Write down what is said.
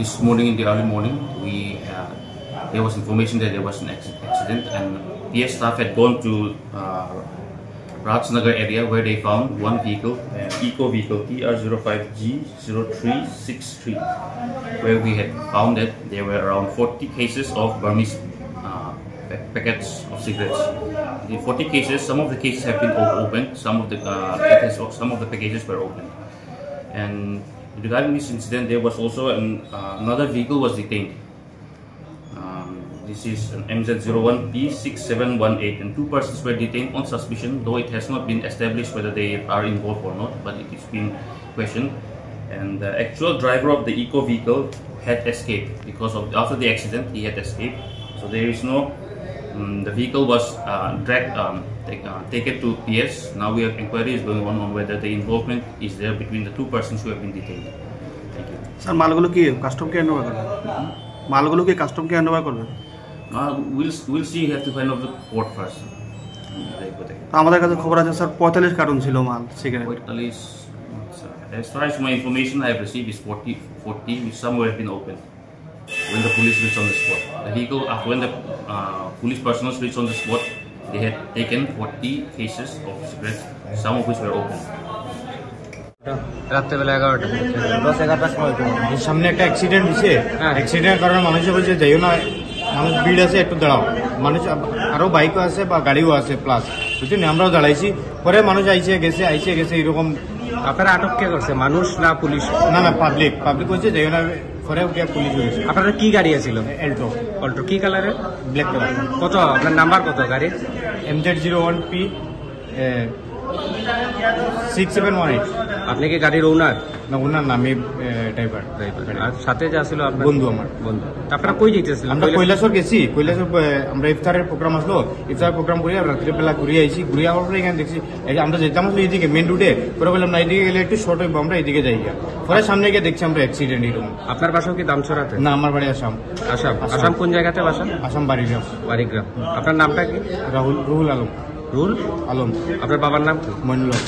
This morning, in the early morning, there was information that there was an accident, and PS staff had gone to Rajnagar area where they found one vehicle, an eco vehicle TR05G0363, where we had found that there were around 40 cases of Burmese packets of cigarettes. The 40 cases, some of the cases have been opened, some of the packages were opened. And regarding this incident, there was also another vehicle was detained. This is an MZ01P6718, and 2 persons were detained on suspicion, though it has not been established whether they are involved or not, but it is being questioned. And the actual driver of the eco vehicle had escaped because after the accident he had escaped. So there is no. The vehicle was taken to PS. Now inquiry is going on whether the involvement is there between the 2 persons who have been detained. Thank you. Sir, malgulo ki custom ke handover korbe? Malgulo ki custom ke handover korbe? We'll see. You have to find out the port first. আমাদের কাছে খবর আছে sir 45 carton ছিল মাল cigarette. 45. As far as my information I have received is 40, which some have been opened. When the police reached on the spot, the vehicle, when the police personnel reached on the spot, they had taken 40 cases of cigarettes, some of which were open. রাত্রেবেলা 10-11টার সময় সামনে একটা accident হয়েছে। অ্যাক্সিডেন্টের কারণে মানুষ বলছে যাইও না, মানুষ ভিড় আছে, একটু দাঁড়াও। মানুষ আরো বাইকও আছে বা গাড়িও আছে প্লাস, বুঝছেন, আমরাও দাঁড়াইছি। পরে মানুষ আইসে গেছে এরকম। আপনারা আটক কে করছে, মানুষ না পুলিশ? না, পাবলিক বলছে যাইও না, পরে পুলিশ হয়েছে। আপনাদের কি গাড়ি আছিল? অল্টো। কি কালারের? Black colour. কত আপনার নাম্বার কত গাড়ির? MZ01P 6718। আপনি কি গাড়ির ওনার? না, ওনার নামে ড্রাইভার। আর সাথে যে আসলো আপনার বন্ধু, আমার বন্ধু। আপনারা কই যেতেছিলেন? আমরা কৈলাসর গেছি। কৈলাসর আমরা ইফতারের প্রোগ্রাম আসলো, ইফতারের প্রোগ্রাম করে রাত্রিবেলা ঘুরে আইছি। ঘুরে আওয়ার পরে এখানে দেখছি আমরা যেতাম আসলে এইদিকে মেন রুটে, পরে বললাম না এইদিকে গেলে একটু শর্ট হইব, আমরা এইদিকে যাই। পরে সামনে গিয়ে দেখছি আমরা অ্যাক্সিডেন্ট এরকম। আপনার বাসাও কি দামছড়াতে? না, আমার বাড়ি আসাম। আসাম কোন জায়গাতে বাসা? আসাম বাড়িগ্রাম। আপনার নামটা কি? রুহুল আলম। রুল আলম। আপনার বাবার নাম কি? মইনুল হক।